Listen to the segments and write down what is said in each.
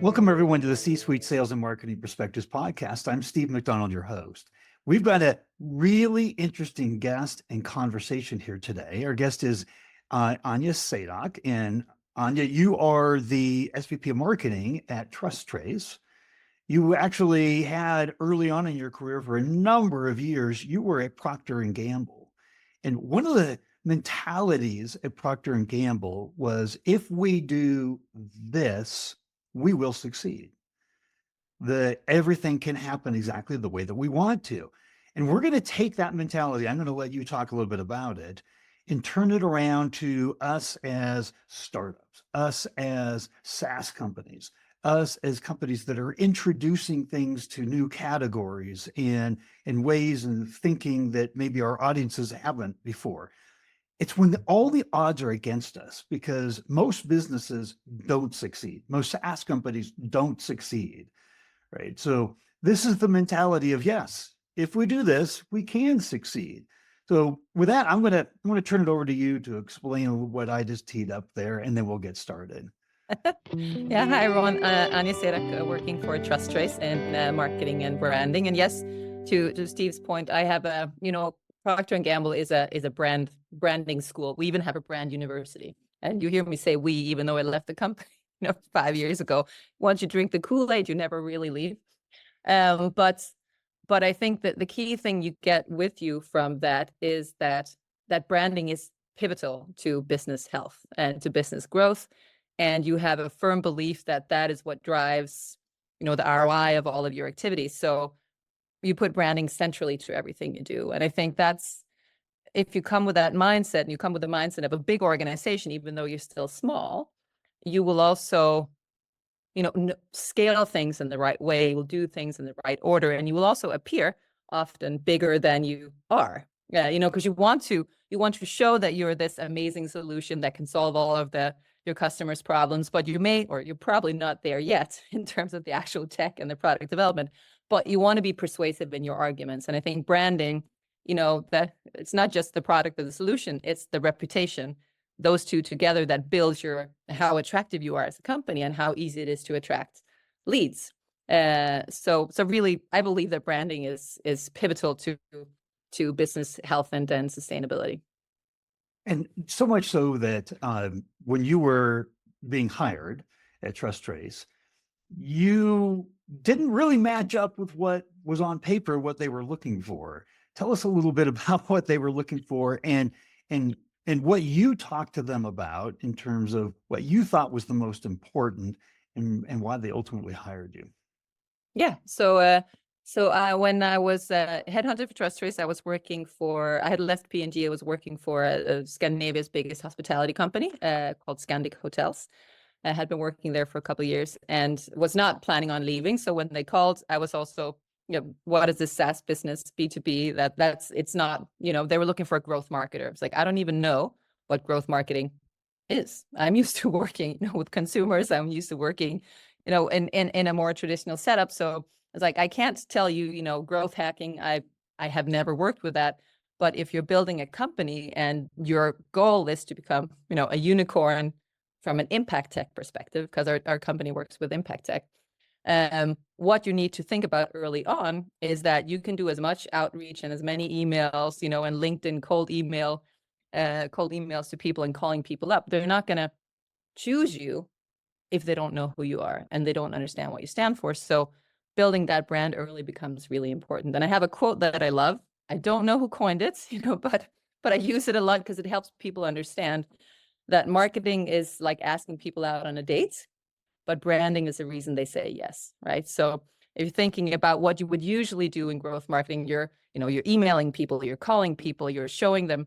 Welcome, everyone, to the C-Suite Sales and Marketing Perspectives podcast. I'm Steve McDonald, your host. We've got a really interesting guest and conversation here today. Our guest is Anja Sadock. And Anja, you are the SVP of Marketing at TrusTrace. You actually had early on in your career for a number of years, you were at Procter & Gamble. And one of the mentalities at Procter & Gamble was, if we do this, we will succeed. Everything can happen exactly the way that we want to. And we're going to take that mentality, I'm going to let you talk a little bit about it, and turn it around to us as startups, us as SaaS companies, us as companies that are introducing things to new categories and ways and thinking that maybe our audiences haven't before. It's when all the odds are against us, because most businesses don't succeed. Most SaaS companies don't succeed, right? So this is the mentality of, yes, if we do this, we can succeed. So with that, I'm going to turn it over to you to explain what I just teed up there, and then we'll get started. Yeah, hi everyone. Anja Sadock, working for TrusTrace in marketing and branding. And yes, to Steve's point, I have Procter & Gamble is a branding school. We even have a brand university. And you hear me say we, even though I left the company 5 years ago. Once you drink the Kool-Aid, you never really leave. But I think that the key thing you get with you from that is that branding is pivotal to business health and to business growth. And you have a firm belief that is what drives, the ROI of all of your activities. So you put branding centrally to everything you do. And I think that's, if you come with that mindset, and you come with the mindset of a big organization, even though you're still small, you will also, scale things in the right way, you will do things in the right order, and you will also appear often bigger than you are. Yeah, because you want to show that you're this amazing solution that can solve all of your customers' problems, but you're probably not there yet in terms of the actual tech and the product development, but you want to be persuasive in your arguments. And I think branding, that it's not just the product or the solution, it's the reputation, those two together, that builds how attractive you are as a company and how easy it is to attract leads. So really, I believe that branding is pivotal to business health and sustainability. And so much so that when you were being hired at TrusTrace, you didn't really match up with what was on paper, what they were looking for. Tell us a little bit about what they were looking for and what you talked to them about in terms of what you thought was the most important and why they ultimately hired you. Yeah. So when I was headhunted for TrusTrace, I had left P&G. I was working for Scandinavia's biggest hospitality company called Scandic Hotels. I had been working there for a couple of years and was not planning on leaving. So when they called, I was also, what is this SaaS business, B2B? It's not, they were looking for a growth marketer. It's like, I don't even know what growth marketing is. I'm used to working, with consumers. I'm used to working, in a more traditional setup. So it's like, I can't tell you, growth hacking. I have never worked with that. But if you're building a company and your goal is to become, a unicorn from an impact tech perspective, because our company works with impact tech, what you need to think about early on is that you can do as much outreach and as many emails, and LinkedIn cold emails to people and calling people up. They're not going to choose you if they don't know who you are and they don't understand what you stand for. So building that brand early becomes really important. And I have a quote that I love. I don't know who coined it, but I use it a lot because it helps people understand that marketing is like asking people out on a date, but branding is the reason they say yes, right? So if you're thinking about what you would usually do in growth marketing, you're emailing people, you're calling people, you're showing them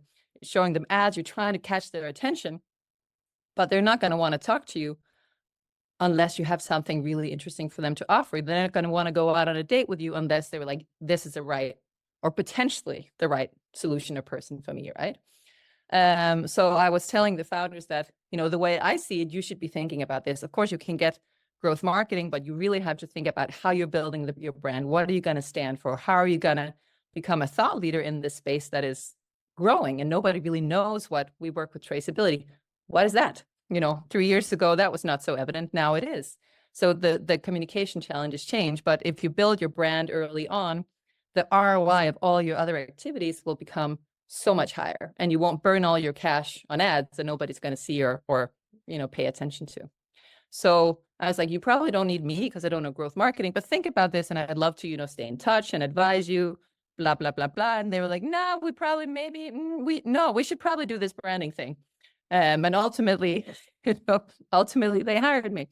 ads, you're trying to catch their attention, but they're not going to want to talk to you unless you have something really interesting for them to offer. They're not going to want to go out on a date with you unless they were like, this is the right, or potentially the right solution or person for me, right? So I was telling the founders that, the way I see it, you should be thinking about this. Of course, you can get growth marketing, but you really have to think about how you're building your brand. What are you going to stand for? How are you going to become a thought leader in this space that is growing? And nobody really knows what we work with traceability. What is that? 3 years ago, that was not so evident. Now it is. So the communication challenges change, but if you build your brand early on, the ROI of all your other activities will become so much higher, and you won't burn all your cash on ads that nobody's going to see or pay attention to. So I was like, you probably don't need me because I don't know growth marketing, but think about this, and I'd love to, stay in touch and advise you, blah, blah, blah, blah. And they were like, no, we should probably do this branding thing. And ultimately, they hired me.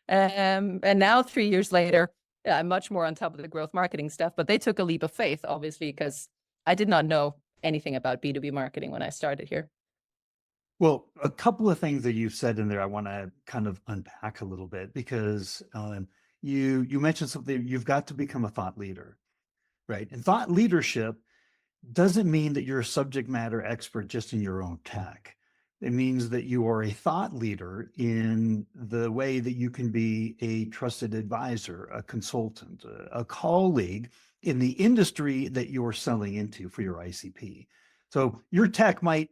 And now 3 years later, I'm much more on top of the growth marketing stuff, but they took a leap of faith, obviously, because I did not know anything about B2B marketing when I started here. Well, a couple of things that you've said in there, I want to kind of unpack a little bit, because you mentioned something. You've got to become a thought leader, right? And thought leadership doesn't mean that you're a subject matter expert just in your own tech. It means that you are a thought leader in the way that you can be a trusted advisor, a consultant, a colleague in the industry that you're selling into for your ICP. So your tech might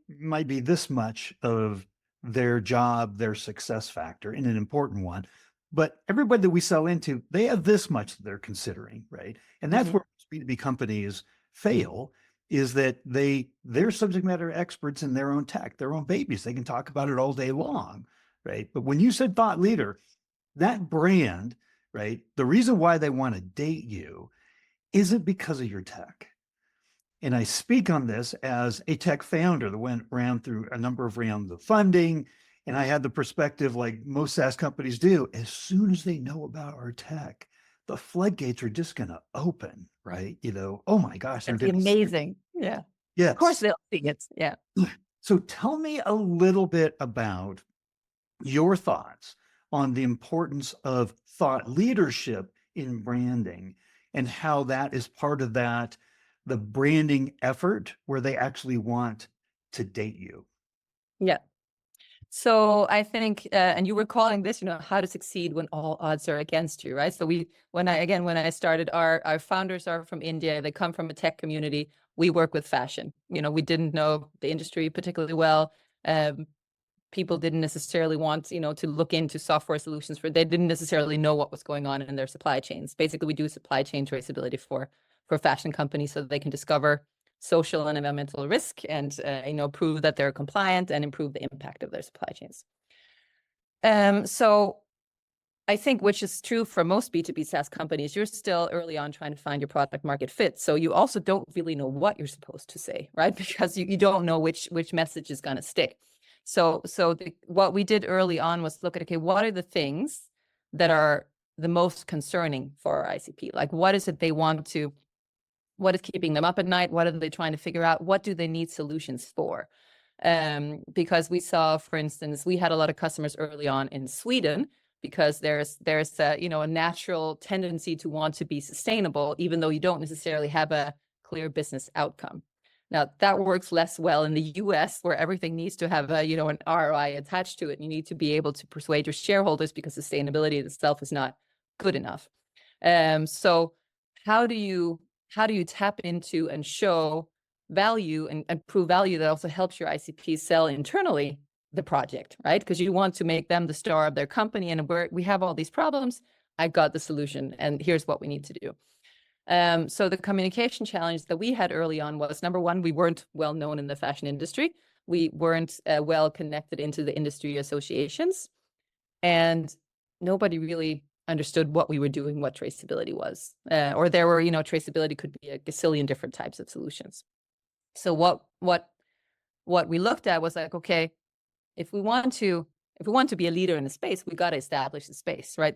be this much of their job, their success factor, and an important one. But everybody that we sell into, they have this much that they're considering, right? And that's where B2B companies fail, is that they're subject matter experts in their own tech, their own babies. They can talk about it all day long, right? But when you said thought leader, that brand, right? The reason why they want to date you isn't because of your tech. And I speak on this as a tech founder that ran through a number of rounds of funding. And I had the perspective, like most SaaS companies do, as soon as they know about our tech, the floodgates are just going to open, right? Oh my gosh. That'd be amazing. Yeah. Yes. Of course they'll see it. Yeah. So tell me a little bit about your thoughts on the importance of thought leadership in branding, and how that is part of the branding effort where they actually want to date you. Yeah. So I think, and you were calling this, how to succeed when all odds are against you, right? So when I started, our founders are from India. They come from a tech community. We work with fashion. We didn't know the industry particularly well. People didn't necessarily want, to look into software solutions they didn't necessarily know what was going on in their supply chains. Basically, we do supply chain traceability for fashion companies so that they can discover social and environmental risk and prove that they're compliant and improve the impact of their supply chains. So I think, which is true for most B2B SaaS companies, you're still early on trying to find your product market fit. So you also don't really know what you're supposed to say, right? Because you don't know which message is going to stick. So what we did early on was look at, okay, what are the things that are the most concerning for our ICP? Like, what is it they want to, what is keeping them up at night? What are they trying to figure out? What do they need solutions for? Because we saw, for instance, we had a lot of customers early on in Sweden, because there's a natural tendency to want to be sustainable, even though you don't necessarily have a clear business outcome. Now, that works less well in the US, where everything needs to have an ROI attached to it. You need to be able to persuade your shareholders, because sustainability itself is not good enough. So how do you tap into and show value and prove value that also helps your ICP sell internally the project, right? Because you want to make them the star of their company, and we have all these problems. I got the solution, and here's what we need to do. So the communication challenge that we had early on was, number one, we weren't well known in the fashion industry. We weren't well connected into the industry associations, and nobody really understood what we were doing, what traceability was, or there were, traceability could be a gazillion different types of solutions. So what we looked at was like, okay, if we want to be a leader in the space, we got to establish the space, right?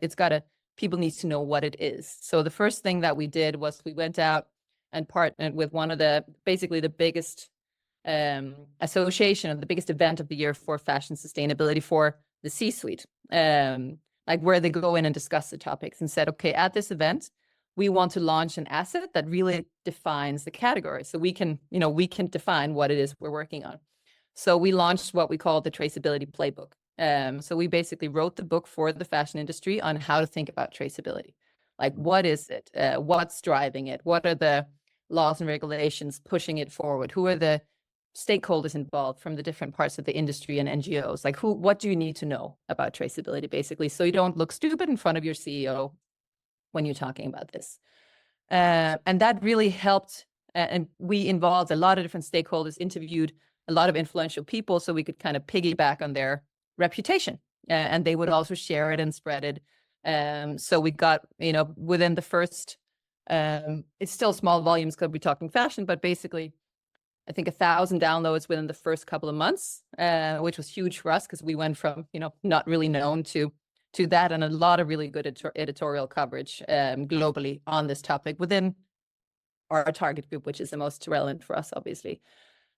People need to know what it is. So the first thing that we did was we went out and partnered with one of the biggest association, of the biggest event of the year for fashion sustainability for the C-suite, like where they go in and discuss the topics, and said, okay, at this event, we want to launch an asset that really defines the category. So we can define what it is we're working on. So we launched what we call the traceability playbook. So we basically wrote the book for the fashion industry on how to think about traceability. Like, what is it? What's driving it? What are the laws and regulations pushing it forward? Who are the stakeholders involved from the different parts of the industry and NGOs. Like what do you need to know about traceability, basically, so you don't look stupid in front of your CEO when you're talking about this. And that really helped. And we involved a lot of different stakeholders, interviewed a lot of influential people, so we could kind of piggyback on their reputation. And they would also share it and spread it. So we got, within the first, it's still small volumes because we're talking fashion, but basically, I think 1,000 downloads within the first couple of months, which was huge for us because we went from, not really known to that, and a lot of really good editorial coverage globally on this topic within our target group, which is the most relevant for us, obviously.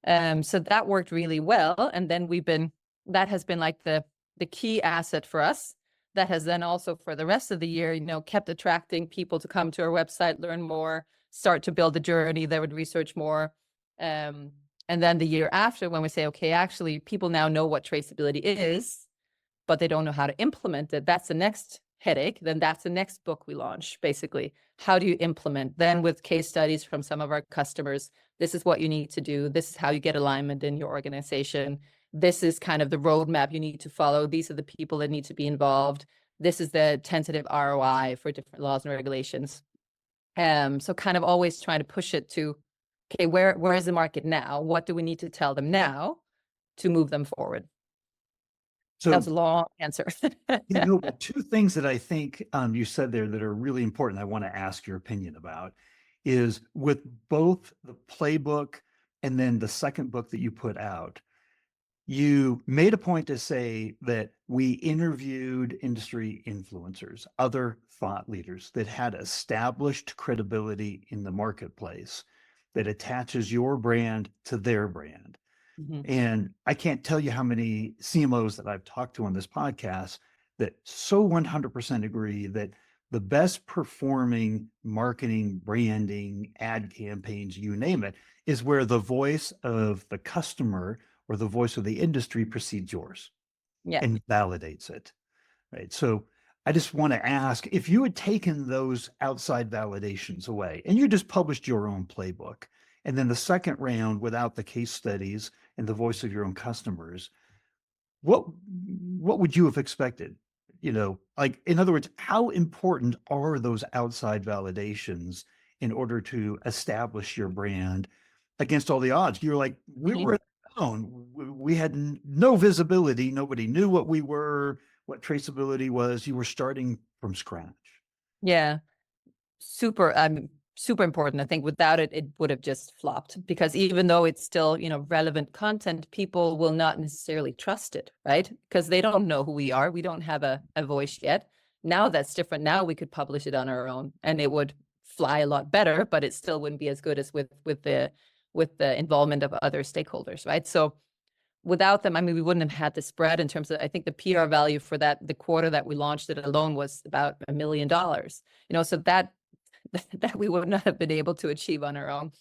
So that worked really well. And then that has been like the key asset for us. That has then also for the rest of the year, kept attracting people to come to our website, learn more, start to build a journey. They would research more. And then the year after, when we say, okay, actually, people now know what traceability is, but they don't know how to implement it. That's the next headache. Then that's the next book we launch, basically. How do you implement? Then with case studies from some of our customers, this is what you need to do. This is how you get alignment in your organization. This is kind of the roadmap you need to follow. These are the people that need to be involved. This is the tentative ROI for different laws and regulations. So kind of always trying to push it to, okay, where is the market now? What do we need to tell them now to move them forward? So that was a long answer. But two things that I think you said there that are really important, I want to ask your opinion about, is with both the playbook and then the second book that you put out, you made a point to say that we interviewed industry influencers, other thought leaders that had established credibility in the marketplace that attaches your brand to their brand. Mm-hmm. And I can't tell you how many CMOs that I've talked to on this podcast that so 100% agree that the best performing marketing, branding, ad campaigns, you name it, is where the voice of the customer or the voice of the industry precedes yours, and validates it, right? So I just want to ask, if you had taken those outside validations away and you just published your own playbook, and then the second round without the case studies and the voice of your own customers, what would you have expected? Like, in other words, how important are those outside validations in order to establish your brand against all the odds? You're like, we were alone. We had no visibility. Nobody knew what we were, what traceability was. You were starting from scratch. Yeah. Super important. I think without it, it would have just flopped, because even though it's still, relevant content, people will not necessarily trust it, right? Because they don't know who we are. We don't have a voice yet. Now that's different. Now we could publish it on our own and it would fly a lot better, but it still wouldn't be as good as with the involvement of other stakeholders, right? So without them, we wouldn't have had the spread in terms of, I think the PR value for the quarter that we launched it alone was about $1 million, so that we would not have been able to achieve on our own.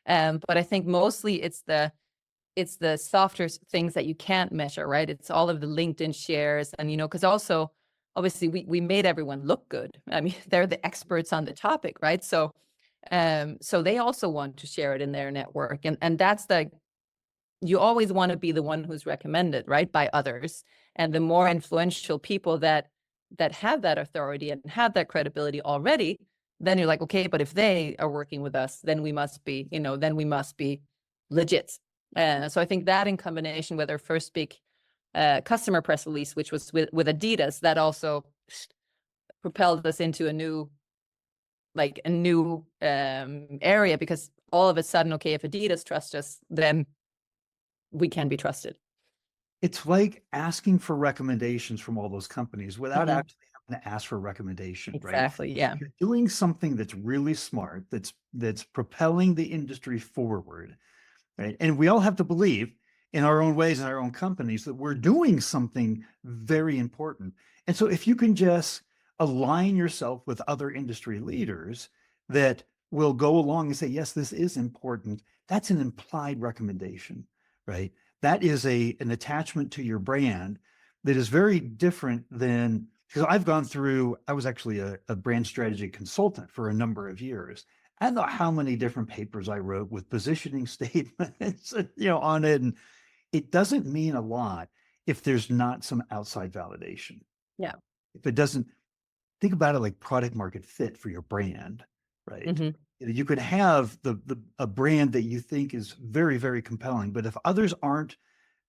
But I think mostly it's the softer things that you can't measure, right? It's all of the LinkedIn shares, and because also obviously we made everyone look good. They're the experts on the topic, right? So they also want to share it in their network, and that's you always want to be the one who's recommended, right, by others, and the more influential people that have that authority and have that credibility already, then you're like, okay, but if they are working with us, then we must be, legit. So I think that in combination with our first big customer press release, which was with Adidas, that also propelled us into a new area, because all of a sudden, okay, if Adidas trusts us, then we can be trusted. It's like asking for recommendations from all those companies without actually having to ask for a recommendation, right? Exactly, yeah. You're doing something that's really smart, that's propelling the industry forward, right? And we all have to believe in our own ways, in our own companies, that we're doing something very important. And so if you can just align yourself with other industry leaders that will go along and say, yes, this is important, that's an implied recommendation, right? That is an attachment to your brand that is very different than, because I was actually a brand strategy consultant for a number of years. I don't know how many different papers I wrote with positioning statements, on it. And it doesn't mean a lot if there's not some outside validation. Yeah. If it doesn't, think about it like product market fit for your brand, right? Mhm. You could have a brand that you think is very, very compelling, but if others aren't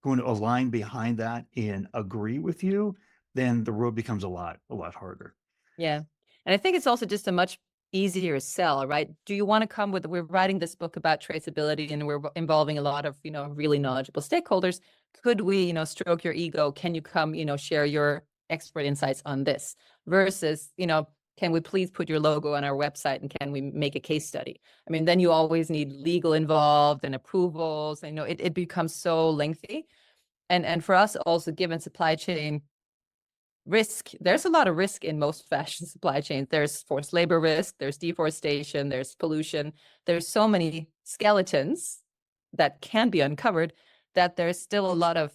going to align behind that and agree with you, then the road becomes a lot harder. Yeah. And I think it's also just a much easier sell, right? Do you want to come with, we're writing this book about traceability and we're involving a lot of, really knowledgeable stakeholders. Could we, stroke your ego? Can you come, share your expert insights on this versus, can we please put your logo on our website and can we make a case study? I mean, then you always need legal involved and approvals. It becomes so lengthy. And for us also, given supply chain risk, there's a lot of risk in most fashion supply chains. There's forced labor risk, there's deforestation, there's pollution. There's so many skeletons that can be uncovered that there's still a lot of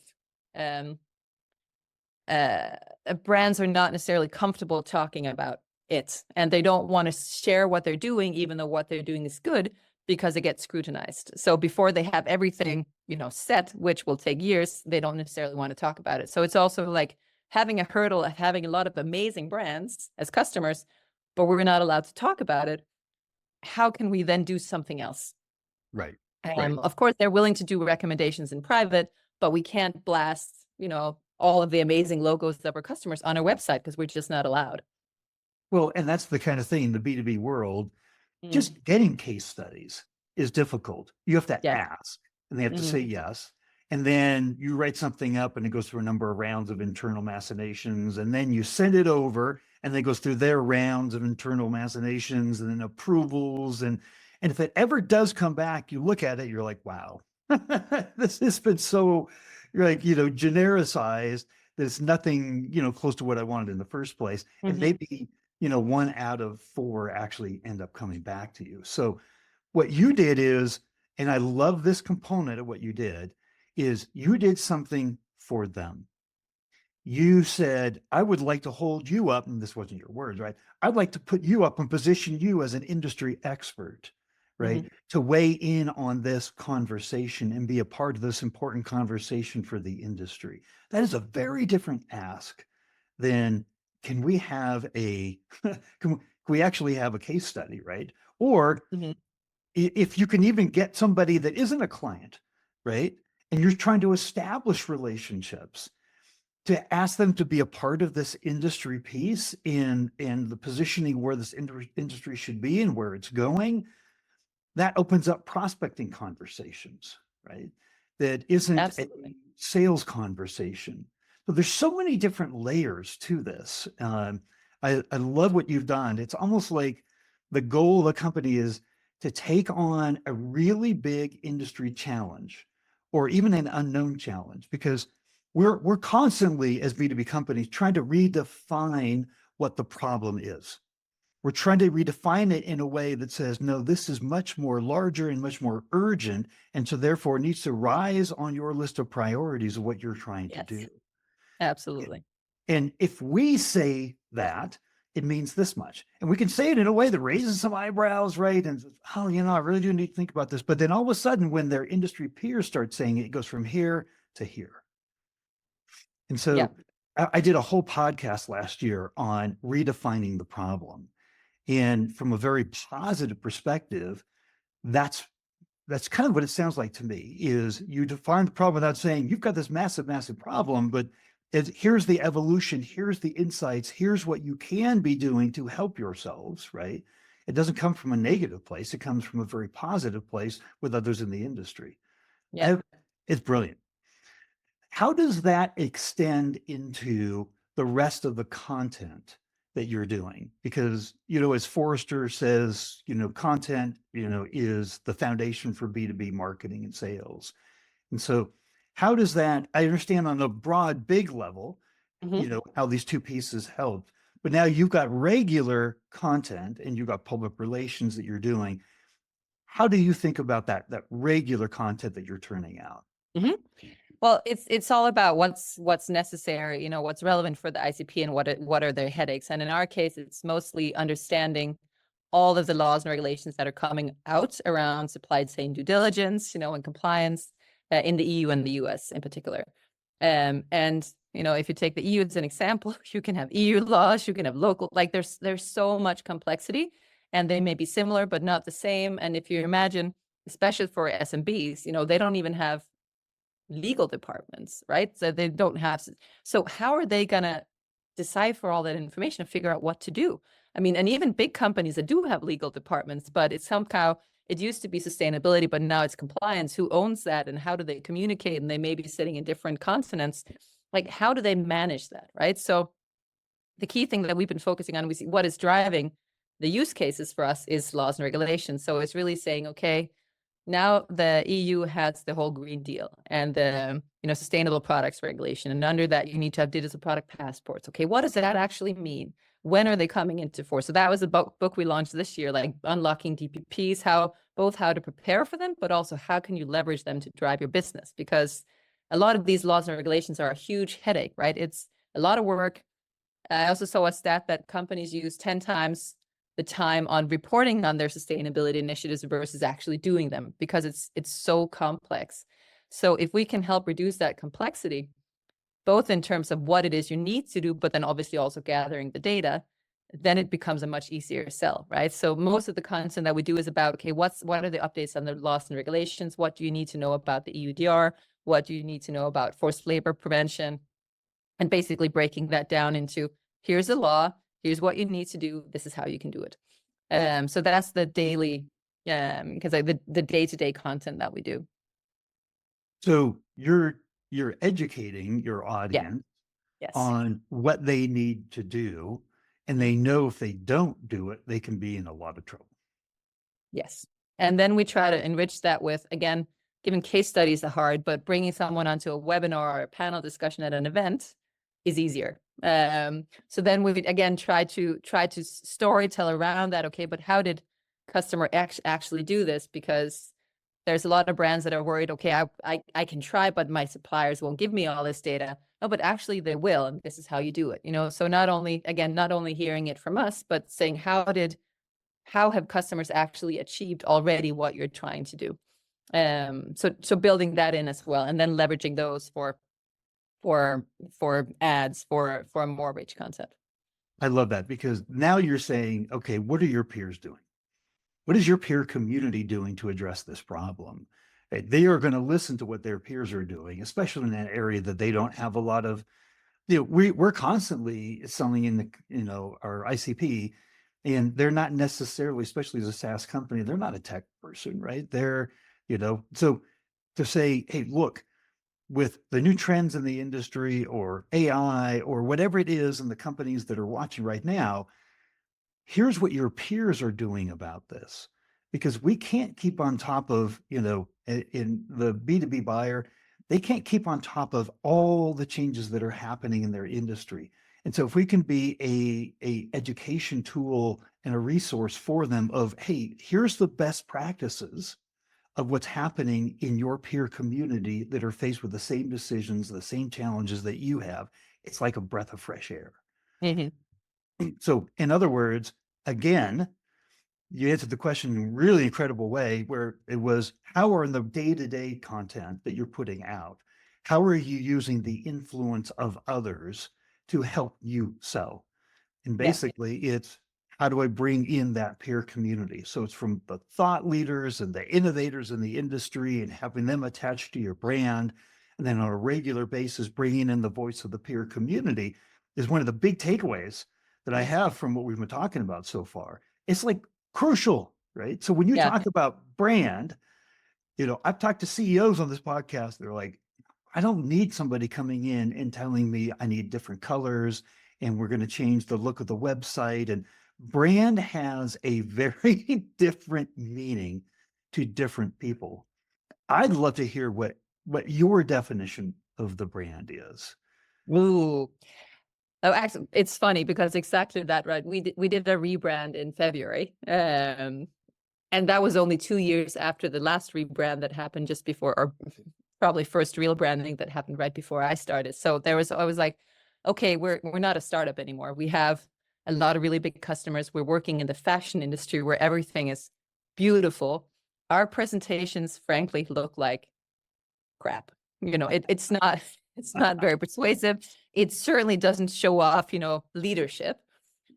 brands are not necessarily comfortable talking about it, and they don't want to share what they're doing, even though what they're doing is good, because it gets scrutinized. So before they have everything, set, which will take years, they don't necessarily want to talk about it. So it's also like having a hurdle of having a lot of amazing brands as customers, but we're not allowed to talk about it. How can we then do something else? Right. Of course, they're willing to do recommendations in private, but we can't blast, all of the amazing logos that were customers on our website because we're just not allowed. Well, and that's the kind of thing in the B2B world, Mm. just getting case studies is difficult. You have to Yeah. ask and they have to Mhm. say yes. And then you write something up and it goes through a number of rounds of internal machinations. And then you send it over and it goes through their rounds of internal machinations and then approvals. And if it ever does come back, you look at it, you're like, wow, this has been so like, genericized. There's nothing, close to what I wanted in the first place. And Mhm. maybe, 1 out of 4 actually end up coming back to you. So what you did is, and I love this component of what you did, is you did something for them. You said, I would like to hold you up, and this wasn't your words, right? I'd like to put you up and position you as an industry expert, right? Mhm. To weigh in on this conversation and be a part of this important conversation for the industry. That is a very different ask than can we have a, can we actually have a case study, right? Or Mhm. if you can even get somebody that isn't a client, right? And you're trying to establish relationships to ask them to be a part of this industry piece in the positioning where this industry should be and where it's going, that opens up prospecting conversations, right? That isn't a Absolutely. sales conversation. So there's so many different layers to this. I love what you've done. It's almost like the goal of the company is to take on a really big industry challenge or even an unknown challenge, because we're constantly as B2B companies trying to redefine what the problem is. We're trying to redefine it in a way that says, no, this is much more larger and much more urgent. And so therefore it needs to rise on your list of priorities of what you're trying to Yes, do. absolutely. And if we say that, it means this much. And we can say it in a way that raises some eyebrows, right? And oh, I really do need to think about this. But then all of a sudden, when their industry peers start saying it, it goes from here to here. And Yeah. so I did a whole podcast last year on redefining the problem. And from a very positive perspective, that's kind of what it sounds like to me, is you define the problem without saying you've got this massive, massive problem, but here's the evolution, here's the insights, here's what you can be doing to help yourselves, right? It doesn't come from a negative place. It comes from a very positive place with others in the industry. Yeah. It's brilliant. How does that extend into the rest of the content that you're doing? Because, as Forrester says, content, is the foundation for B2B marketing and sales. And so how does that, I understand on a broad, big level, Mhm. how these two pieces help, but now you've got regular content and you've got public relations that you're doing. How do you think about that regular content that you're turning out? Mhm. Well, it's all about what's necessary, what's relevant for the ICP and what are their headaches. And in our case, it's mostly understanding all of the laws and regulations that are coming out around supply chain due diligence, and compliance in the EU and the US in particular. And if you take the EU as an example, you can have EU laws, you can have local, like there's so much complexity, and they may be similar but not the same. And if you imagine, especially for SMBs, they don't even have legal departments, right? So they don't have. So how are they gonna decipher all that information and figure out what to do? I mean, and even big companies that do have legal departments, but it's somehow, it used to be sustainability, but now it's compliance. Who owns that, and how do they communicate? And they may be sitting in different continents. Like, how do they manage that, right? So the key thing that we've been focusing on, we see what is driving the use cases for us is laws and regulations. So it's really saying, okay, now the EU has the whole Green Deal and the sustainable products regulation, and under that you need to have digital product passports. Okay, what does that actually mean? When are they coming into force? So that was a book we launched this year, like unlocking DPPs, how to prepare for them, but also how can you leverage them to drive your business? Because a lot of these laws and regulations are a huge headache, right? It's a lot of work. I also saw a stat that companies use 10 times the time on reporting on their sustainability initiatives versus actually doing them, because it's so complex. So if we can help reduce that complexity, both in terms of what it is you need to do, but then obviously also gathering the data, then it becomes a much easier sell, right? So most of the content that we do is about, okay, what are the updates on the laws and regulations? What do you need to know about the EUDR? What do you need to know about forced labor prevention? And basically breaking that down into, here's the law, here's what you need to do, this is how you can do it. So that's the daily, because the day-to-day content that we do. So you're educating your Yeah. audience Yes. on what they need to do, and they know if they don't do it, they can be in a lot of trouble. Yes. And then we try to enrich that with, again, giving case studies are hard, but bringing someone onto a webinar or a panel discussion at an event is easier. So then we again try to storytell around that. Okay, but how did customer actually do this? Because there's a lot of brands that are worried, okay, I can try, but my suppliers won't give me all this data. No, but actually they will, and this is how you do it. So not only hearing it from us, but saying how have customers actually achieved already what you're trying to do? So building that in as well, and then leveraging those for ads, for more rich content. I love that, because now you're saying, okay, what are your peers doing? What is your peer community doing to address this problem? They are going to listen to what their peers are doing, especially in that area that they don't have a lot of. We're constantly selling in our ICP, and they're not necessarily, especially as a SaaS company, they're not a tech person, right? They're, so to say, hey, look, with the new trends in the industry or AI or whatever it is in the companies that are watching right now, here's what your peers are doing about this. Because we can't keep on top of, in the B2B buyer, they can't keep on top of all the changes that are happening in their industry. And so if we can be a education tool and a resource for them of, hey, here's the best practices of what's happening in your peer community that are faced with the same decisions, the same challenges that you have, it's like a breath of fresh air. Mm-hmm. So in other words, again, you answered the question in a really incredible way, where it was, how are in the day-to-day content that you're putting out, how are you using the influence of others to help you sell? And basically it's, how do I bring in that peer community? So it's from the thought leaders and the innovators in the industry and having them attached to your brand. And then on a regular basis, bringing in the voice of the peer community is one of the big takeaways that I have from what we've been talking about so far. It's like crucial, right? So when you talk about brand, I've talked to CEOs on this podcast. They're like, I don't need somebody coming in and telling me I need different colors and we're going to change the look of the website. And brand has a very different meaning to different people. I'd love to hear what your definition of the brand is. Ooh. Oh, actually, it's funny because exactly that, right? We did a rebrand in February, and that was only 2 years after the last rebrand that happened just before, or probably first real branding that happened right before I started. So I was like, okay, we're not a startup anymore. We have a lot of really big customers. We're working in the fashion industry where everything is beautiful. Our presentations, frankly, look like crap. It's not it's not very persuasive. It certainly doesn't show off, leadership.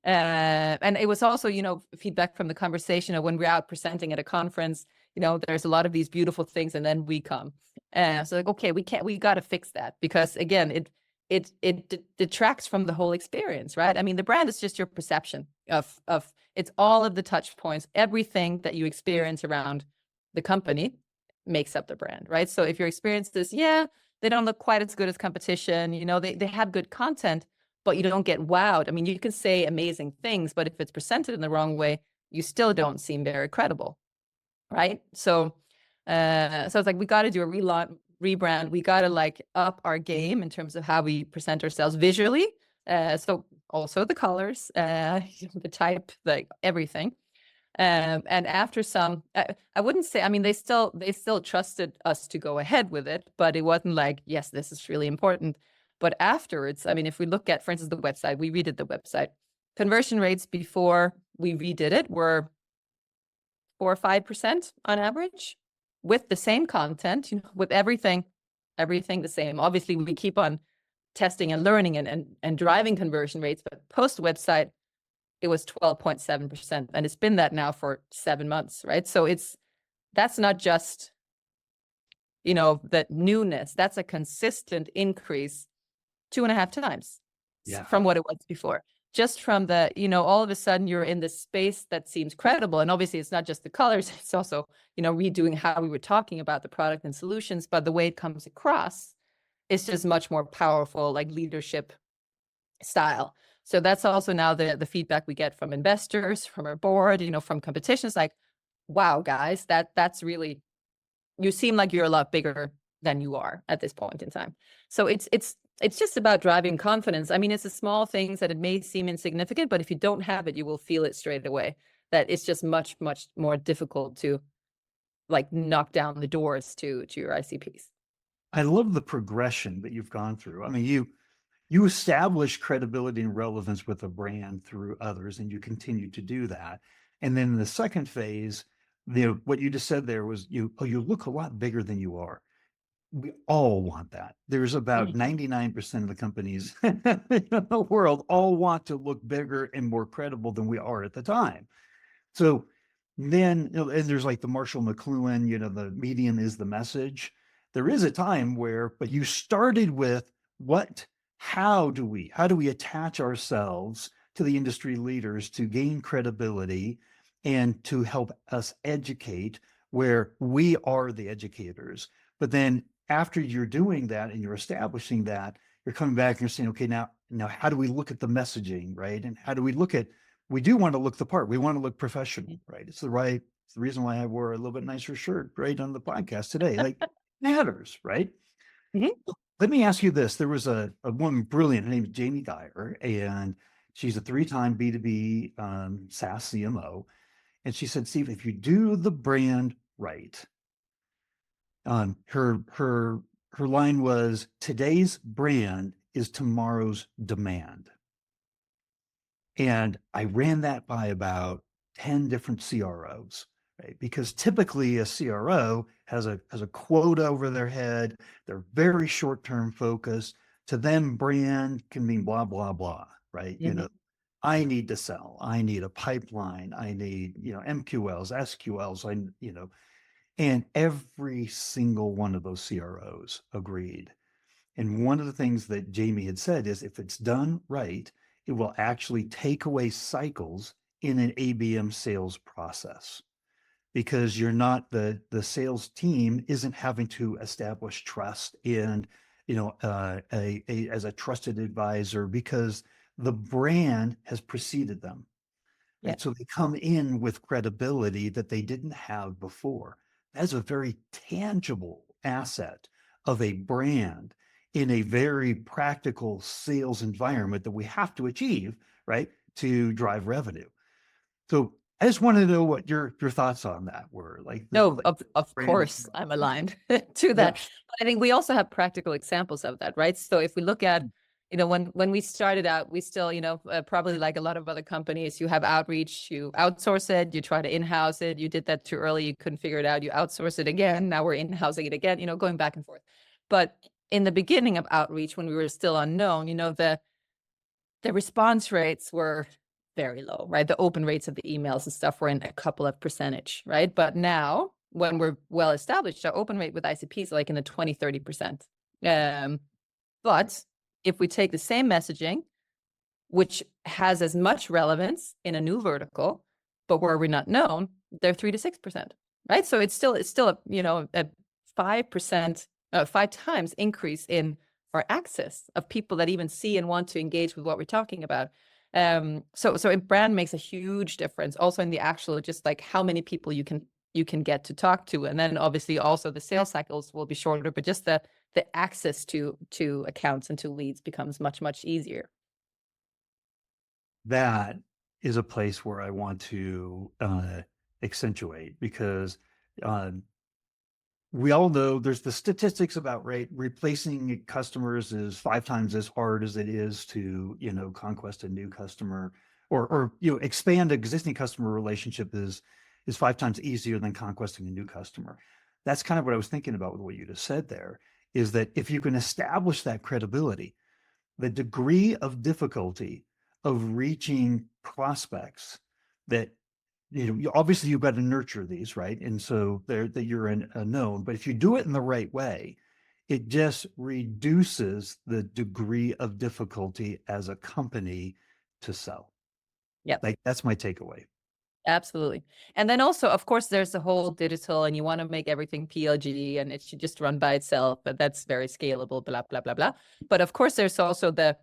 And it was also, feedback from the conversation of when we're out presenting at a conference, there's a lot of these beautiful things, and then we come. So like, okay, we got to fix that, because again, it detracts from the whole experience, right? I mean, the brand is just your perception of it's all of the touch points, everything that you experience around the company makes up the brand, right? So if your experience is, they don't look quite as good as competition, they have good content, but you don't get wowed. I mean, you can say amazing things, but if it's presented in the wrong way, you still don't seem very credible, right? So it's like, we got to do a rebrand. We got to like up our game in terms of how we present ourselves visually. So also the colors, the type, like everything. And after some, I wouldn't say, I mean, they still trusted us to go ahead with it, but it wasn't like, yes, this is really important. But afterwards, I mean, if we look at, for instance, the website, we redid the website. Conversion rates before we redid it were 4 or 5% on average, with the same content, with everything the same. Obviously, we keep on testing and learning and driving conversion rates, but post website, it was 12.7%, and it's been that now for 7 months, right? So that's not just, that newness. That's a consistent increase 2.5 times from what it was before. Just from the, all of a sudden you're in this space that seems credible. And obviously it's not just the colors, it's also, redoing how we were talking about the product and solutions, but the way it comes across is just much more powerful, like leadership style. So that's also now the feedback we get from investors, from our board, from competitions, like, wow, guys, that's really, you seem like you're a lot bigger than you are at this point in time. So it's just about driving confidence. I mean, it's the small things that it may seem insignificant, but if you don't have it, you will feel it straight away, that it's just much, much more difficult to like knock down the doors to your ICPs. I love the progression that you've gone through. I mean, you establish credibility and relevance with a brand through others, and you continue to do that. And then in the second phase, what you just said there was you look a lot bigger than you are. We all want that. There's about 99% of the companies in the world all want to look bigger and more credible than we are at the time. So then, and there's like the Marshall McLuhan, the medium is the message. There is a time where, but you started with how do we attach ourselves to the industry leaders to gain credibility and to help us educate, where we are the educators. But then after you're doing that and you're establishing that, you're coming back and you're saying, okay, now how do we look at the messaging, right? And how do we look at, we do want to look the part. We want to look professional, right? It's the reason why I wore a little bit nicer shirt, right, on the podcast today. Like, matters, right? Mm-hmm. Let me ask you this. There was a woman, brilliant, her name is Jamie Dyer, and she's a 3-time B2B SaaS CMO. And she said, Steve, if you do the brand right, her line was, today's brand is tomorrow's demand. And I ran that by about 10 different CROs, right? Because typically a CRO has a quota over their head. They're very short-term focused. To them, brand can mean blah, blah, blah, right? Mm-hmm. I need to sell. I need a pipeline. I need, MQLs, SQLs, and every single one of those CROs agreed. And one of the things that Jamie had said is, if it's done right, it will actually take away cycles in an ABM sales process, because you're not, the sales team isn't having to establish trust and, as a trusted advisor, because the brand has preceded them. Yeah. So they come in with credibility that they didn't have before. That's a very tangible asset of a brand in a very practical sales environment that we have to achieve, right, to drive revenue. So I just wanted to know what your thoughts on that were. Like, No, of brand course is- I'm aligned to that. Yeah. But I think we also have practical examples of that, right? So if we look at, when we started out, we still, probably like a lot of other companies, you have outreach, you outsource it, you try to in-house it. You did that too early, you couldn't figure it out, you outsource it again. Now we're in-housing it again, going back and forth. But in the beginning of outreach, when we were still unknown, the response rates were very low, right? The open rates of the emails and stuff were in a couple of percentage, right? But now, when we're well established, our open rate with ICPs is like in the 20, 30%. But if we take the same messaging, which has as much relevance in a new vertical, but where we're not known, they're 3 to 6%, right? So it's still a 5%, 5 times increase in our access of people that even see and want to engage with what we're talking about. So brand makes a huge difference also in the actual, just like how many people you can get to talk to. And then obviously also the sales cycles will be shorter, but just the access to accounts and to leads becomes much, much easier. That is a place where I want to accentuate, because we all know there's the statistics about, right, replacing customers is 5 times as hard as it is to, conquest a new customer, or expand existing customer relationship is 5 times easier than conquesting a new customer. That's kind of what I was thinking about with what you just said there, is that if you can establish that credibility, the degree of difficulty of reaching prospects that, obviously you've got to nurture these, right? And so that you're a known, but if you do it in the right way, it just reduces the degree of difficulty as a company to sell. Yeah. Like, that's my takeaway. Absolutely. And then also, of course, there's the whole digital, and you want to make everything PLG and it should just run by itself, but that's very scalable, blah, blah, blah, blah. But of course, there's also the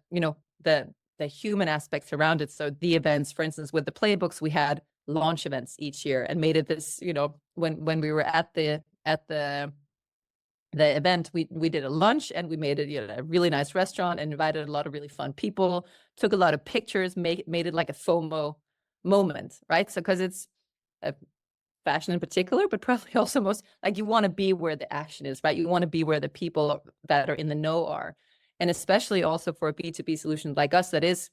human aspects around it. So the events, for instance, with the playbooks, we had launch events each year and made it this, when we were at the event, we did a lunch and we made it a really nice restaurant and invited a lot of really fun people, took a lot of pictures, made it like a FOMO moment, right? So because it's fashion in particular, but probably also most, like, you want to be where the action is, right? You want to be where the people that are in the know are. And especially also for a B2B solution like us, that is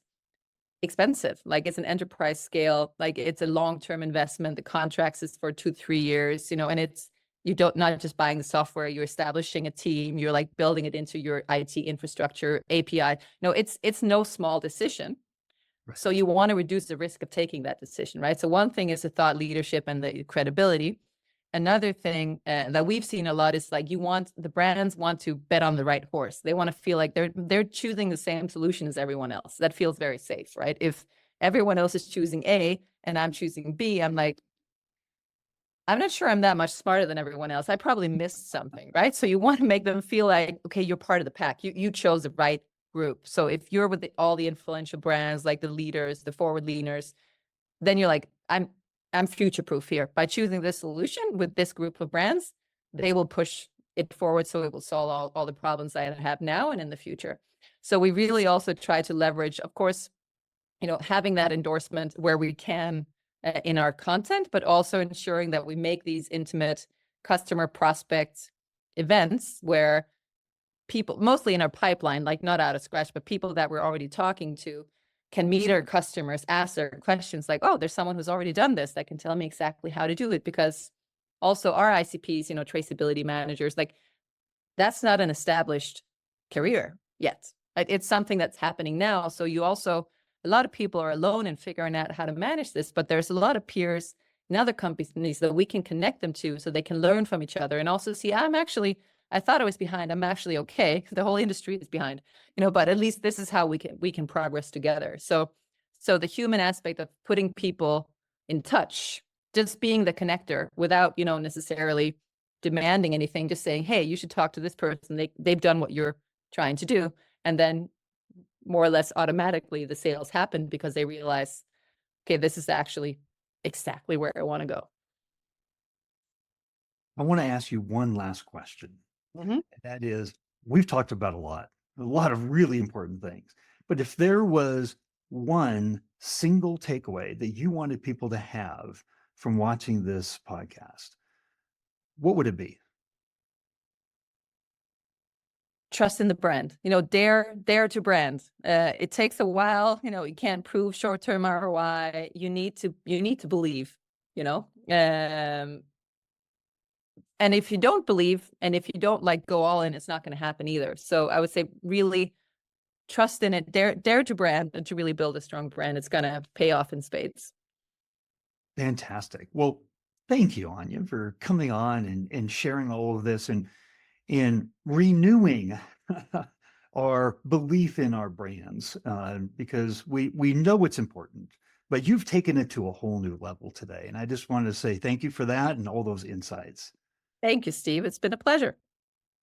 expensive. Like, it's an enterprise scale, like it's a long-term investment. The contracts is for 2-3 years, and it's, you don't, not just buying the software, you're establishing a team, you're like building it into your IT infrastructure, API. No, it's no small decision. Right. So you want to reduce the risk of taking that decision, right? So one thing is the thought leadership and the credibility. Another thing that we've seen a lot is, like, the brands want to bet on the right horse. They want to feel like they're choosing the same solution as everyone else. That feels very safe, right? If everyone else is choosing A and I'm choosing B, I'm like, I'm not sure I'm that much smarter than everyone else. I probably missed something, right? So you want to make them feel like, okay, you're part of the pack. You chose the right group. So if you're with all the influential brands, like the leaders, the forward leaners, then you're like, I'm future-proof here. By choosing this solution with this group of brands, they will push it forward, so it will solve all the problems I have now and in the future. So we really also try to leverage, of course, having that endorsement where we can in our content, but also ensuring that we make these intimate customer prospect events where people, mostly in our pipeline, like not out of scratch, but people that we're already talking to, can meet our customers, ask their questions like, oh, there's someone who's already done this that can tell me exactly how to do it. Because also our ICPs, traceability managers, like, that's not an established career yet. It's something that's happening now. So a lot of people are alone in figuring out how to manage this, but there's a lot of peers in other companies that we can connect them to so they can learn from each other and also see, I thought I was behind. I'm actually okay. The whole industry is behind, but at least this is how we can progress together. So the human aspect of putting people in touch, just being the connector without, necessarily demanding anything, just saying, hey, you should talk to this person. They've done what you're trying to do. And then more or less automatically the sales happen because they realize, okay, this is actually exactly where I want to go. I want to ask you one last question. Mm-hmm. And that is, we've talked about a lot of really important things, but if there was one single takeaway that you wanted people to have from watching this podcast, what would it be? trust in the brand, dare to brand. It takes a while, you can't prove short-term ROI. You need to believe, and if you don't believe, and if you don't go all in, it's not going to happen either. So I would say really trust in it, dare to brand, and to really build a strong brand. It's going to pay off in spades. Fantastic. Well, thank you, Anja, for coming on and sharing all of this and renewing our belief in our brands, because we know it's important, but you've taken it to a whole new level today. And I just wanted to say thank you for that and all those insights. Thank you, Steve. It's been a pleasure.